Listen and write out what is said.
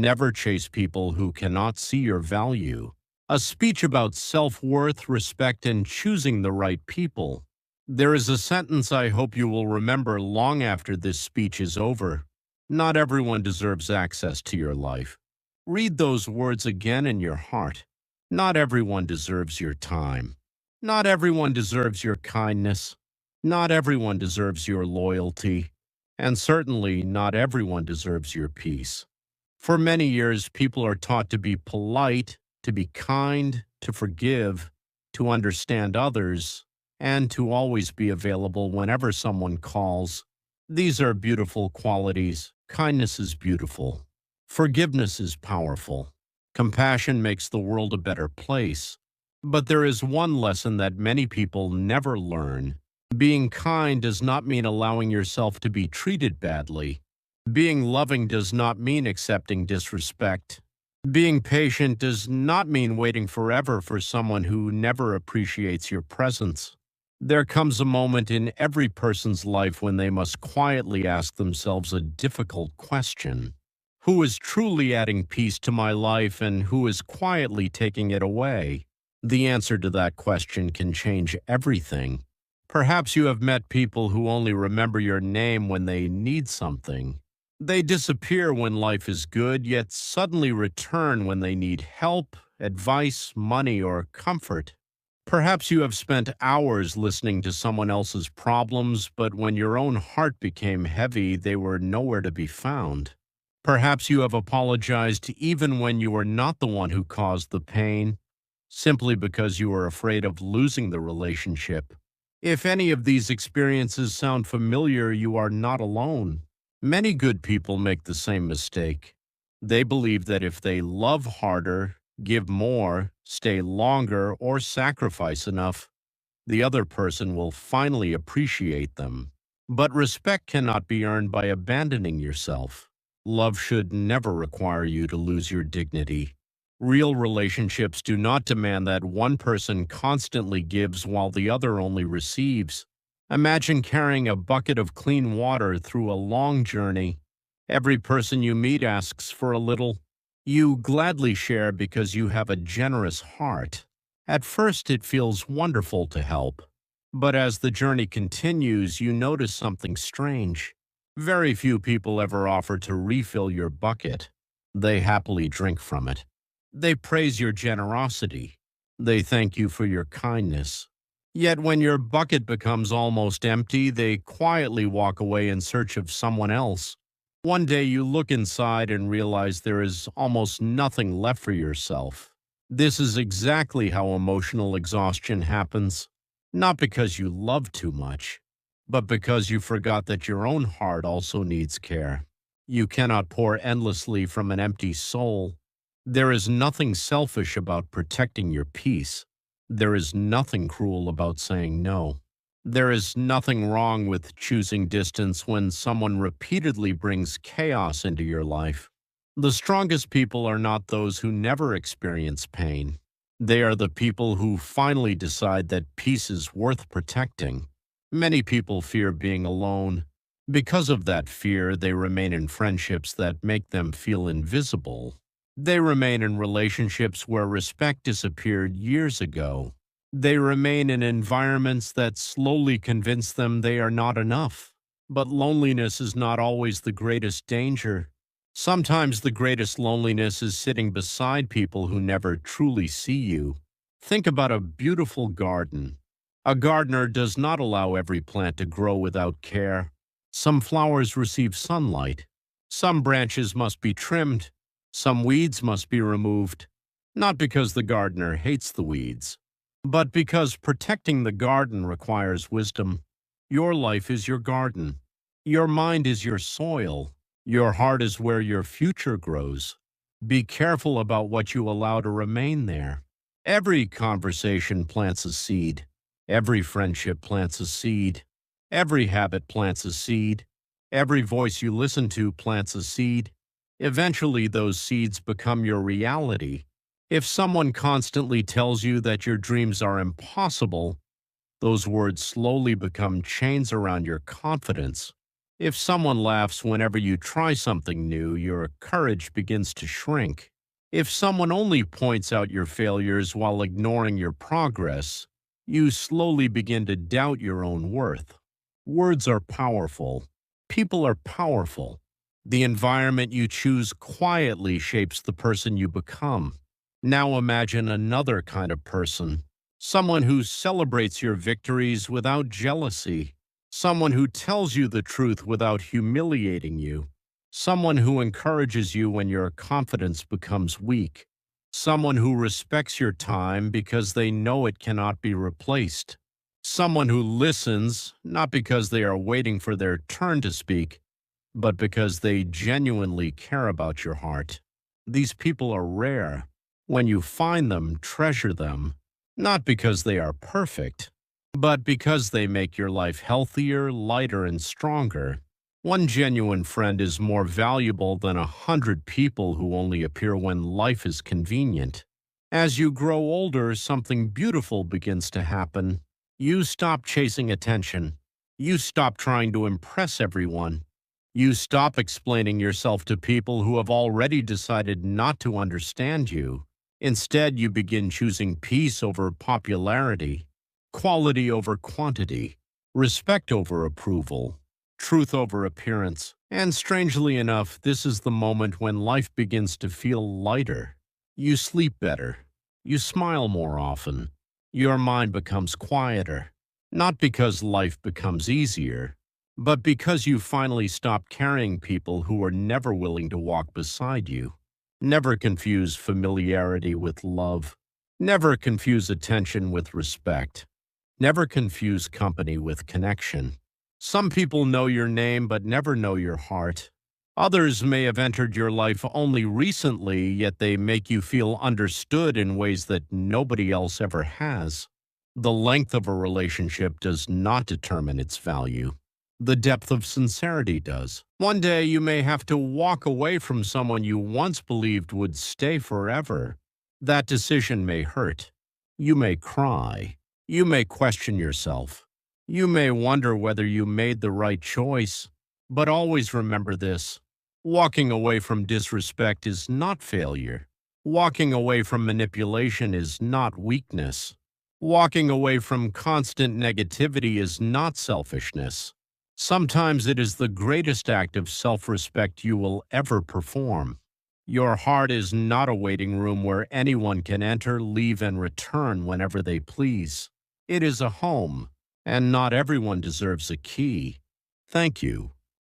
Never chase people who cannot see your value. A speech about self-worth, respect, and choosing the right people. There is a sentence I hope you will remember long after this speech is over. Not everyone deserves access to your life. Read those words again in your heart. Not everyone deserves your time. Not everyone deserves your kindness. Not everyone deserves your loyalty. And certainly not everyone deserves your peace. For many years, people are taught to be polite, to be kind, to forgive, to understand others, and to always be available whenever someone calls. These are beautiful qualities. Kindness is beautiful. Forgiveness is powerful. Compassion makes the world a better place. But there is one lesson that many people never learn. Being kind does not mean allowing yourself to be treated badly. Being loving does not mean accepting disrespect. Being patient does not mean waiting forever for someone who never appreciates your presence. There comes a moment in every person's life when they must quietly ask themselves a difficult question. Who is truly adding peace to my life and who is quietly taking it away? The answer to that question can change everything. Perhaps you have met people who only remember your name when they need something. They disappear when life is good, yet suddenly return when they need help, advice, money, or comfort. Perhaps you have spent hours listening to someone else's problems, but when your own heart became heavy, they were nowhere to be found. Perhaps you have apologized even when you were not the one who caused the pain, simply because you were afraid of losing the relationship. If any of these experiences sound familiar, you are not alone. Many good people make the same mistake. They believe that if they love harder, give more, stay longer, or sacrifice enough, the other person will finally appreciate them. But respect cannot be earned by abandoning yourself. Love should never require you to lose your dignity. Real relationships do not demand that one person constantly gives while the other only receives. Imagine carrying a bucket of clean water through a long journey. Every person you meet asks for a little. You gladly share because you have a generous heart. At first, it feels wonderful to help. But as the journey continues, you notice something strange. Very few people ever offer to refill your bucket. They happily drink from it. They praise your generosity. They thank you for your kindness. Yet when your bucket becomes almost empty, they quietly walk away in search of someone else. One day you look inside and realize there is almost nothing left for yourself. This is exactly how emotional exhaustion happens. Not because you love too much, but because you forgot that your own heart also needs care. You cannot pour endlessly from an empty soul. There is nothing selfish about protecting your peace. There is nothing cruel about saying no. There is nothing wrong with choosing distance when someone repeatedly brings chaos into your life. The strongest people are not those who never experience pain. They are the people who finally decide that peace is worth protecting. Many people fear being alone. Because of that fear, they remain in friendships that make them feel invisible. They remain in relationships where respect disappeared years ago. They remain in environments that slowly convince them they are not enough. But loneliness is not always the greatest danger. Sometimes the greatest loneliness is sitting beside people who never truly see you. Think about a beautiful garden. A gardener does not allow every plant to grow without care. Some flowers receive sunlight. Some branches must be trimmed. Some weeds must be removed, not because the gardener hates the weeds, but because protecting the garden requires wisdom. Your life is your garden. Your mind is your soil. Your heart is where your future grows. Be careful about what you allow to remain there. Every conversation plants a seed. Every friendship plants a seed. Every habit plants a seed. Every voice you listen to plants a seed. Eventually, those seeds become your reality. If someone constantly tells you that your dreams are impossible, those words slowly become chains around your confidence. If someone laughs whenever you try something new, your courage begins to shrink. If someone only points out your failures while ignoring your progress, you slowly begin to doubt your own worth. Words are powerful. People are powerful. The environment you choose quietly shapes the person you become. Now imagine another kind of person, someone who celebrates your victories without jealousy, someone who tells you the truth without humiliating you, someone who encourages you when your confidence becomes weak, someone who respects your time because they know it cannot be replaced, someone who listens not because they are waiting for their turn to speak, but because they genuinely care about your heart. These people are rare. When you find them, treasure them, not because they are perfect, but because they make your life healthier, lighter, and stronger. One genuine friend is more valuable than 100 people who only appear when life is convenient. As you grow older, something beautiful begins to happen. You stop chasing attention. You stop trying to impress everyone. You stop explaining yourself to people who have already decided not to understand you. Instead, you begin choosing peace over popularity, quality over quantity, respect over approval, truth over appearance. And strangely enough, this is the moment when life begins to feel lighter. You sleep better. You smile more often. Your mind becomes quieter. Not because life becomes easier, but because you finally stop carrying people who are never willing to walk beside you. Never confuse familiarity with love. Never confuse attention with respect. Never confuse company with connection. Some people know your name but never know your heart. Others may have entered your life only recently, yet they make you feel understood in ways that nobody else ever has. The length of a relationship does not determine its value. The depth of sincerity does. One day you may have to walk away from someone you once believed would stay forever. That decision may hurt. You may cry. You may question yourself. You may wonder whether you made the right choice. But always remember this: walking away from disrespect is not failure. Walking away from manipulation is not weakness. Walking away from constant negativity is not selfishness. Sometimes it is the greatest act of self-respect you will ever perform. Your heart is not a waiting room where anyone can enter, leave, and return whenever they please. It is a home, and not everyone deserves a key. Thank you.